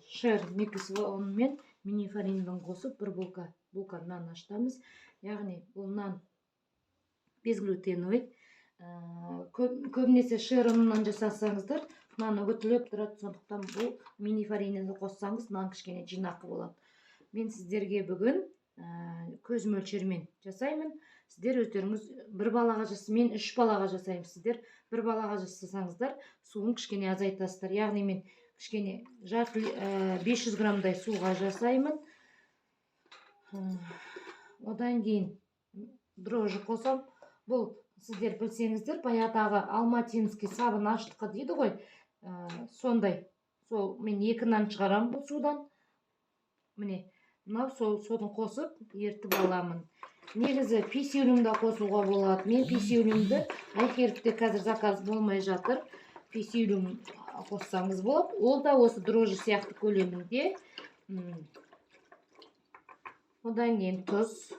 шер мен минифаринді қосып бір булка нан ашытамыз. Яғни бұл нан безглютеновый. Көбінесе шер ұнынан жасасаңыздар, наны көтіліп тұрады. Сондықтан бұл минифаринді қоссаңыз, нан кішкене жинақы болады. Мен сіздерге бүгін көз мөлшермен жасаймын. Сіздер өздеріңіз бір балаға жасайсыз, мен 3 балаға жасаймын. Сіздер бір балаға жасасаңыздар, суын кішкене азайтасыздар. Яғни мен кішкене 500 граммдай суға жасаймын. Одан кейін дрожжи қосам. Бұл сіздер білсеңіздер, баяғыдағы алматинский сабын аштыққа дейді ғой. Сондай. Сол мен 2 нан шығарам бұл судан. Міне, мынау содан қосып ертіп аламын. Негізі писюлімді қосуға болады. Мен писюлімді айхерікте қазір заказ болмай жатыр. Писюлім қоссаңыз болады. Ол да осы дрожжи сияқты көлемінде. Одан кейін тұз.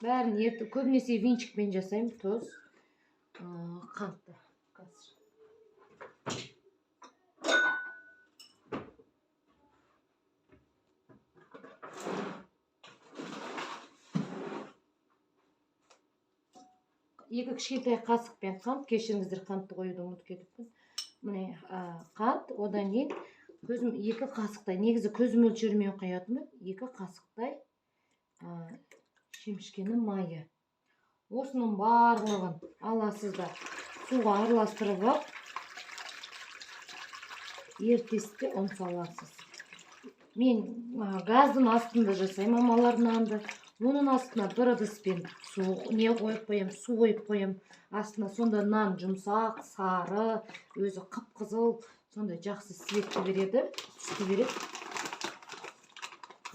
Бәрін ертіп, көбінесе винчикпен жасаймын. Тұз, қантты. Екі кішкентай қасықпен қант, кешіріңіздер, қантты қоюды ұмытып кетіппін. Міне қант, одан кейін 2 қасықтай, негізі көз мөлшерімен құятын, 2 қасықтай шемішкені майы. Осының барлығын аласыздар, суға араластырып алып, ертесте ұн саласыз. Мен газдың астында жасаймын мамалардың нанды. Оның астына бір ыдыспен су қойып қоям, су қойып қоям. Астына сонда нан жұмсақ, сары, өзі қып-қызыл, сонда жақсы светті береді, түсті береді.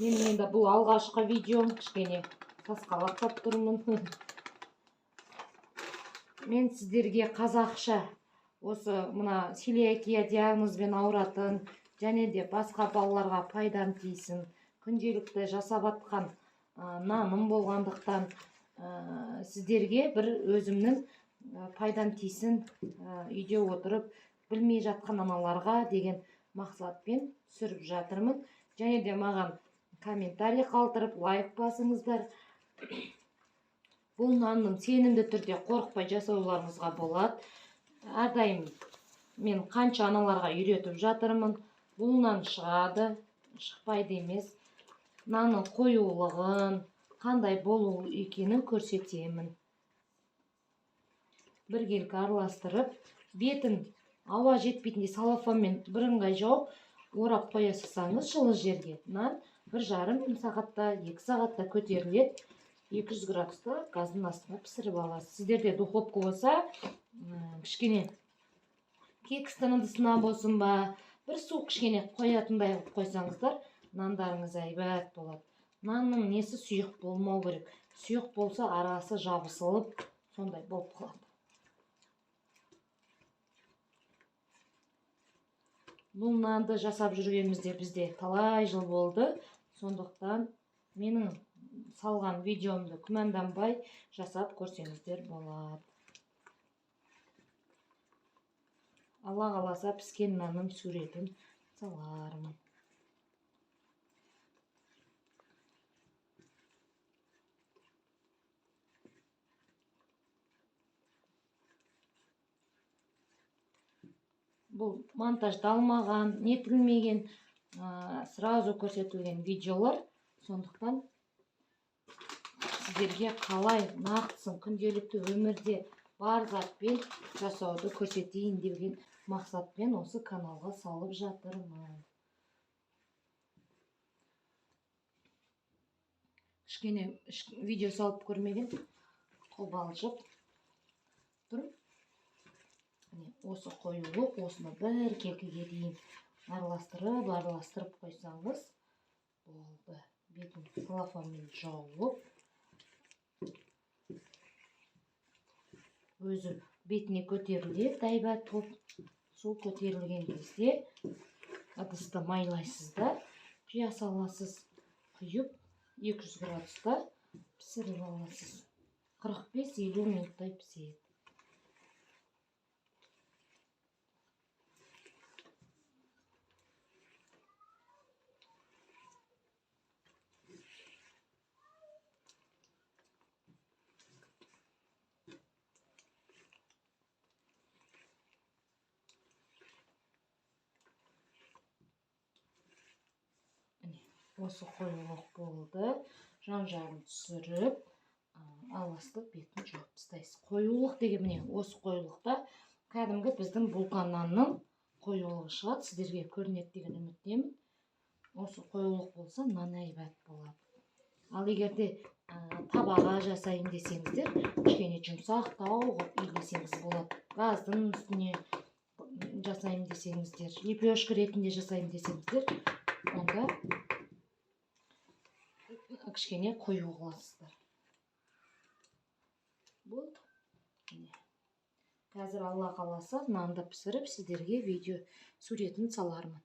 Мен енді бұл алғашқы видеом, кішкене сасқалақтап тұрмын. Мен сіздерге қазақша осы мына целиакия диагнозбен ауыратын, және де басқа балаларға пайдам тисін, күнделікті жасап атқан наным болғандықтан сіздерге бір өзімнің пайдам тисін, үйде отырып білмей жатқан аналарға деген мақсатпен түсіріп жатырмын. Және де маған комментарий қалдырып, лайк басыңыздар. Бұл нанның сенімді түрде қорықпай жасауларыңызға болады. Әрдайым мен қанша аналарға үйретіп жатырмын. Бұл нан шығады, шықпайды емес. Нанның қоюлығын, қандай болу екенін көрсетемін. Біркелкі араластырып, бетін ауа жетпейтіндей салафанмен бірыңғай жауып, орап қоя салсаңыз жылы жерге, нан 1,5 сағатта, 2 сағатта көтеріледі. 200 градуста газдың астына пісіріп аласыз. Сіздерде духовка болса, кішкене кекістің ыдысына болсын ба, бір су кішкене қоятындай қойсаңыздар, нандарыңыз әйбәт болады. Нанның несі сұйық болмау керек. Сұйық болса арасы жабысылып, сондай болып қалады. Бұл нанды жасап жүргенімізде бізде талай жыл болды. Сондықтан менің салған видеомды күмәнданбай жасап көрсеңіздер болады. Алла қаласа піскен нанның суретін салармын. Бұл монтаждалмаған, нетілмеген, сразу көрсетілген видеолар. Сондықтан сіздерге қалай нақтысын күнделікті өмірде бар затпен жасауды көрсетейін деген мақсатпен осы каналға салып жатырмын. Кішкене видео салып көрмеген, қобалжып тұрып. Осы қоюлық, осыны бір кекіге дейін араластырып қойсаңыз болды. Бетін салафанмен жауып, өзі бетіне көтеріледі, әйбәт болып. Сол көтерілген кезде ыдысты майлайсыздар, құя саласыз, құйып 200 градуста пісіріп аласыз. 45-50 минуттай піседі. осы қоюлық болды. Жан жағын түсіріп, аластап бетін жауып тастайсыз. Қоюлық деген міне осы қоюлықта кәдімгі біздің Булкан нанның қоюлығы шығады. Сіздерге көрінеді деген үміттемін. Осы қоюлық болса нан әйбат болады. Ал егерде табаға жасайын десеңіздер, кішкене жұмсақтау қылып илесеңіз болады. Газдың үстіне жасайын десеңіздер, лепешка ретінде жасайын десеңіздер, онда кішкене қою қыласыздар. Болды. Қазір Алла қаласа нанды пісіріп, сіздерге видео суретін салармын.